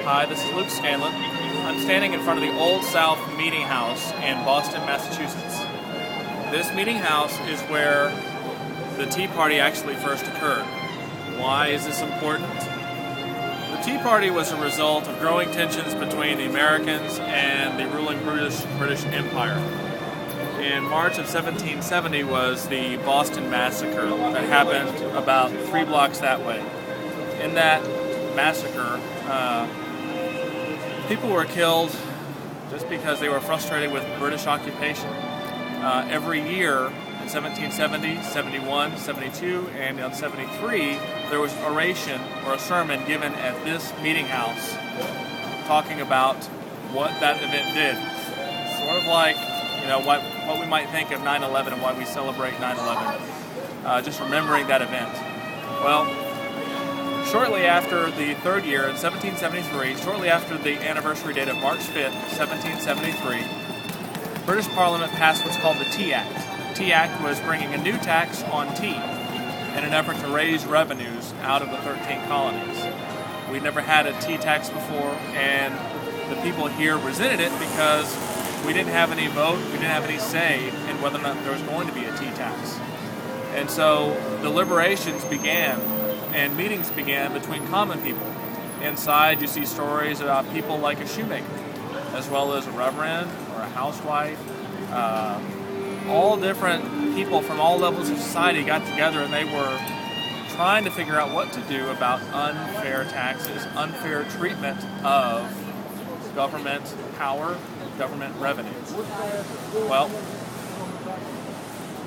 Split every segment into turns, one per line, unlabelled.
Hi, this is Luke Scanlon. I'm standing in front of the Old South Meeting House in Boston, Massachusetts. This meeting house is where the Tea Party actually first occurred. Why is this important? The Tea Party was a result of growing tensions between the Americans and the ruling British Empire. In March of 1770 was the Boston Massacre that happened about 3 blocks that way. In that massacre, people were killed just because they were frustrated with British occupation. Every year, in 1770, 71, 72, and in 73, there was an oration or a sermon given at this meeting house talking about what that event did. Sort of like, what we might think of 9/11 and why we celebrate 9/11. Just remembering that event. Well, shortly after the third year, in 1773, shortly after the anniversary date of March 5th, 1773, British Parliament passed what's called the Tea Act. The Tea Act was bringing a new tax on tea in an effort to raise revenues out of the 13 colonies. We'd never had a tea tax before, and the people here resented it because we didn't have any vote, we didn't have any say in whether or not there was going to be a tea tax. And so deliberations began and meetings began between common people. Inside you see stories about people like a shoemaker, as well as a reverend or a housewife. All different people from all levels of society got together and they were trying to figure out what to do about unfair taxes, unfair treatment of government power, government revenues. Well,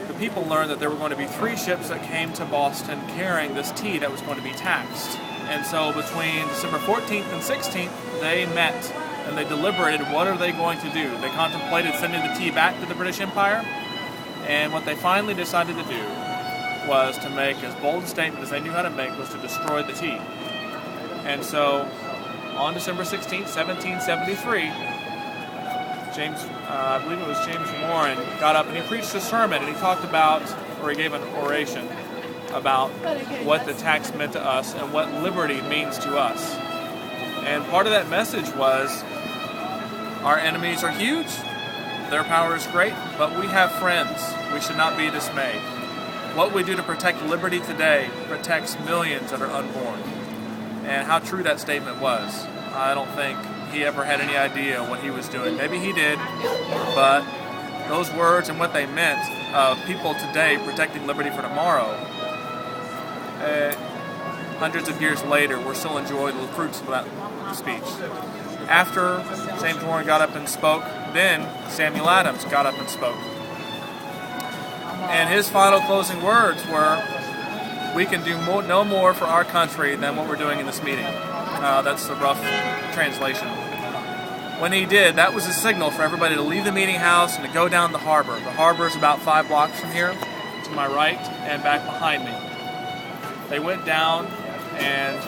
the people learned that there were going to be 3 ships that came to Boston carrying this tea that was going to be taxed. And so between December 14th and 16th, they met and they deliberated what are they going to do. They contemplated sending the tea back to the British Empire, and what they finally decided to do was to make as bold a statement as they knew how to make, was to destroy the tea. And so on December 16th, 1773, I believe it was James Warren, got up and he preached a sermon and he talked about, or he gave an oration about what the tax meant to us and what liberty means to us. And part of that message was, our enemies are huge, their power is great, but we have friends. We should not be dismayed. What we do to protect liberty today protects millions that are unborn. And how true that statement was, I don't think he ever had any idea what he was doing. Maybe he did, but those words and what they meant of people today protecting liberty for tomorrow, hundreds of years later, we're still enjoying the fruits of that speech. After James Warren got up and spoke, then Samuel Adams got up and spoke. And his final closing words were, we can do no more for our country than what we're doing in this meeting. That's the rough translation. When he did, that was a signal for everybody to leave the meeting house and to go down the harbor. The harbor is about 5 blocks from here, to my right and back behind me. They went down, and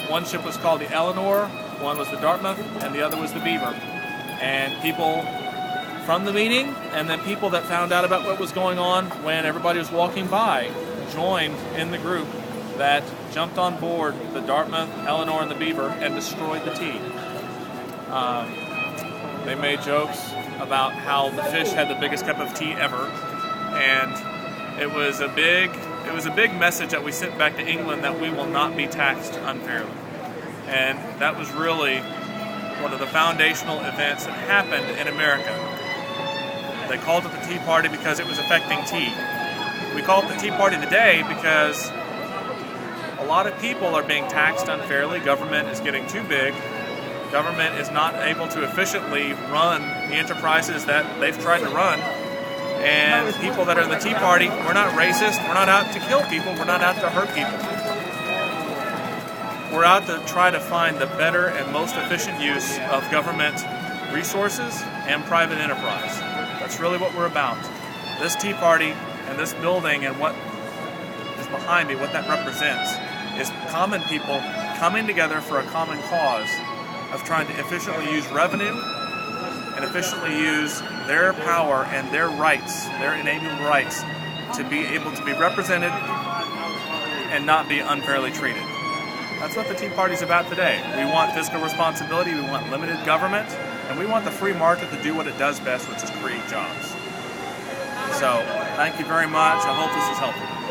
one ship was called the Eleanor, one was the Dartmouth, and the other was the Beaver. And people from the meeting, and then people that found out about what was going on when everybody was walking by, joined in the group that jumped on board the Dartmouth, Eleanor, and the Beaver and destroyed the tea. They made jokes about how the fish had the biggest cup of tea ever, and it was a big message that we sent back to England that we will not be taxed unfairly. And that was really one of the foundational events that happened in America. They called it the Tea Party because it was affecting tea. We call it the Tea Party today because a lot of people are being taxed unfairly. Government is getting too big. Government is not able to efficiently run the enterprises that they've tried to run. And people that are in the Tea Party, we're not racist, we're not out to kill people, we're not out to hurt people. We're out to try to find the better and most efficient use of government resources and private enterprise. That's really what we're about. This Tea Party and this building and what is behind me, what that represents, is common people coming together for a common cause of trying to efficiently use revenue and efficiently use their power and their rights, their enabling rights, to be able to be represented and not be unfairly treated. That's what the Tea Party's about today. We want fiscal responsibility, we want limited government, and we want the free market to do what it does best, which is create jobs. So, thank you very much. I hope this is helpful.